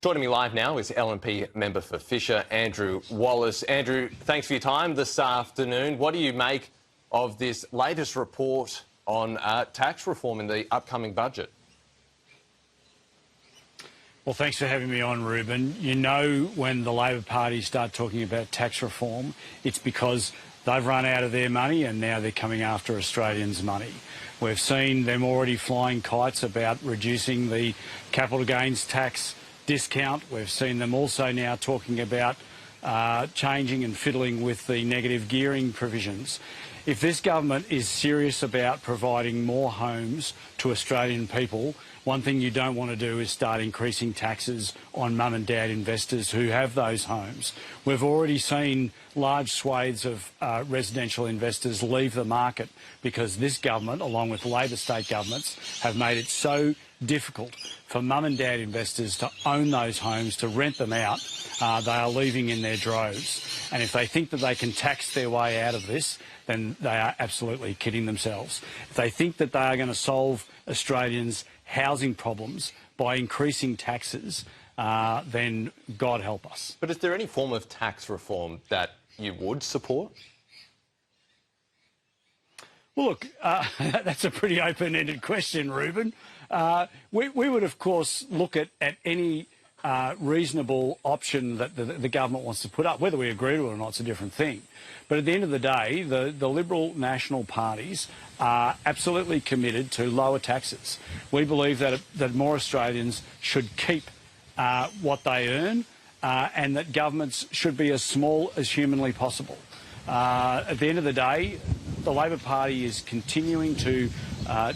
Joining me live now is LNP member for Fisher, Andrew Wallace. Andrew, thanks for your time this afternoon. What do you make of this latest report on tax reform in the upcoming budget? Well, thanks for having me on, Reuben. You know, when the Labor Party start talking about tax reform, it's because they've run out of their money and now they're coming after Australians' money. We've seen them already flying kites about reducing the capital gains tax discount. We've seen them also now talking about changing and fiddling with the negative gearing provisions. If this government is serious about providing more homes to Australian people, one thing you don't want to do is start increasing taxes on mum and dad investors who have those homes. We've already seen large swathes of residential investors leave the market because this government, along with Labor state governments, have made it so difficult for mum and dad investors to own those homes, to rent them out. They are leaving in their droves. And if they think that they can tax their way out of this, then they are absolutely kidding themselves. If they think that they are going to solve Australians' housing problems by increasing taxes, then God help us. But is there any form of tax reform that you would support? Well, look, that's a pretty open-ended question, Reuben. We would, of course, look at any reasonable option that the government wants to put up. Whether we agree to it or not is a different thing. But at the end of the day, the Liberal national parties are absolutely committed to lower taxes. We believe that more Australians should keep what they earn and that governments should be as small as humanly possible. At the end of the day, the Labor Party is continuing to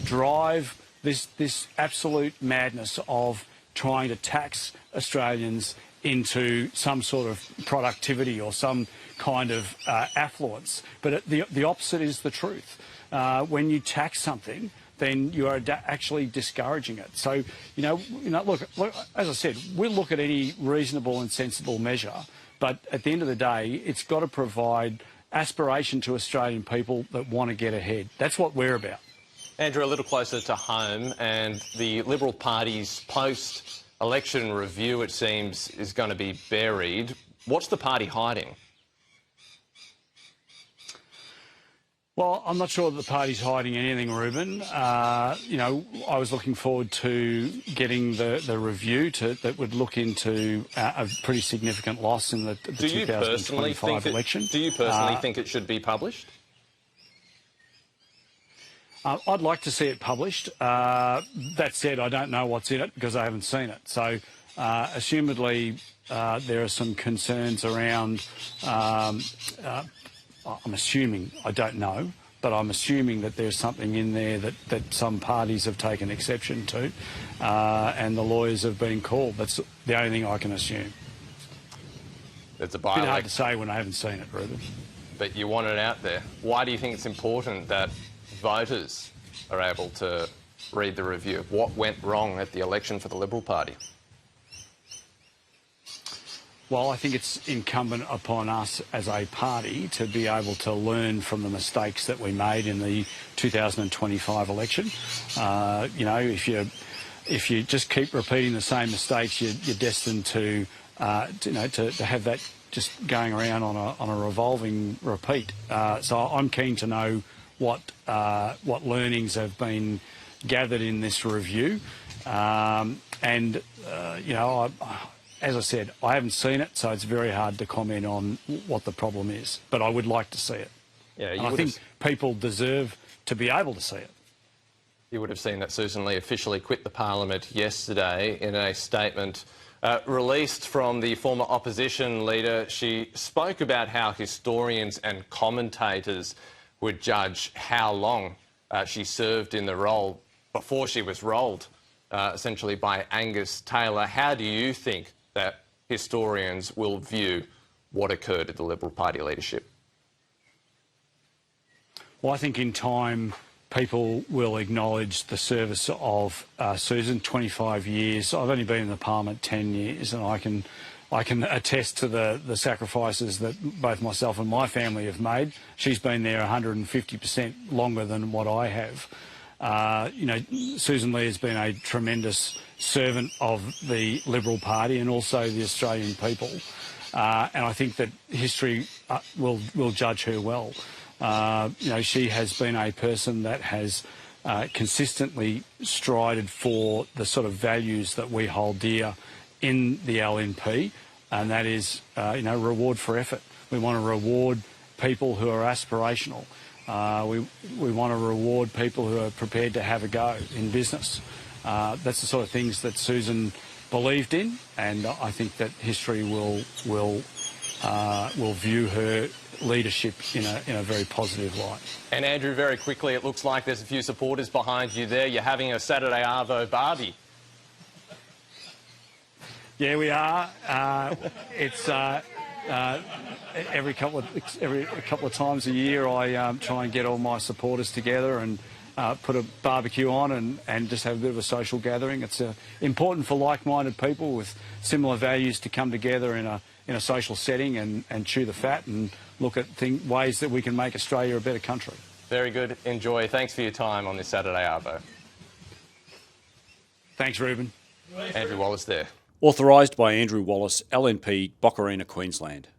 drive this absolute madness of trying to tax Australians into some sort of productivity or some kind of affluence. But the opposite is the truth. When you tax something, then you are actually discouraging it. So, look, as I said, we'll look at any reasonable and sensible measure, but at the end of the day, it's got to provide aspiration to Australian people that want to get ahead. That's what we're about. Andrew, a little closer to home, and the Liberal Party's post-election review, it seems, is going to be buried. What's the party hiding? Well, I'm not sure that the party's hiding anything, Reuben. I was looking forward to getting the review that would look into a pretty significant loss in the 2025 election. Do you personally think it should be published? I'd like to see it published. That said, I don't know what's in it because I haven't seen it. So, assumedly, there are some concerns around. I'm assuming, I don't know, but I'm assuming that there's something in there that some parties have taken exception to, and the lawyers have been called. That's the only thing I can assume. It's a bit hard to say when I haven't seen it, Reuben. But you want it out there. Why do you think it's important that voters are able to read the review of what went wrong at the election for the Liberal Party? Well, I think it's incumbent upon us as a party to be able to learn from the mistakes that we made in the 2025 election. If you just keep repeating the same mistakes, you're destined to have that just going around on a revolving repeat. So I'm keen to know what learnings have been gathered in this review, as I said, I haven't seen it, so it's very hard to comment on what the problem is. But I would like to see it. Yeah, and I think people deserve to be able to see it. You would have seen that Sussan Ley officially quit the parliament yesterday in a statement released from the former opposition leader. She spoke about how historians and commentators would judge how long she served in the role before she was rolled, essentially by Angus Taylor. How do you think that historians will view what occurred at the Liberal Party leadership? Well, I think in time people will acknowledge the service of Sussan, 25 years. I've only been in the parliament 10 years, and I can attest to the sacrifices that both myself and my family have made. She's been there 150% longer than what I have. Sussan Ley has been a tremendous servant of the Liberal Party and also the Australian people. And I think that history will judge her well. She has been a person that has consistently strided for the sort of values that we hold dear in the LNP, and that is, reward for effort. We want to reward people who are aspirational. We want to reward people who are prepared to have a go in business. That's the sort of things that Sussan believed in, and I think that history will view her leadership in a very positive light. And Andrew, very quickly, it looks like there's a few supporters behind you there. You're having a Saturday Arvo barbie. Yeah, we are. It's every couple of times a year I try and get all my supporters together and put a barbecue on and just have a bit of a social gathering. It's important for like-minded people with similar values to come together in a social setting and chew the fat and look at ways that we can make Australia a better country. Very good. Enjoy. Thanks for your time on this Saturday Arvo. Thanks, Reuben. Andrew Wallace there. Authorised by Andrew Wallace, LNP, Boccarina, Queensland.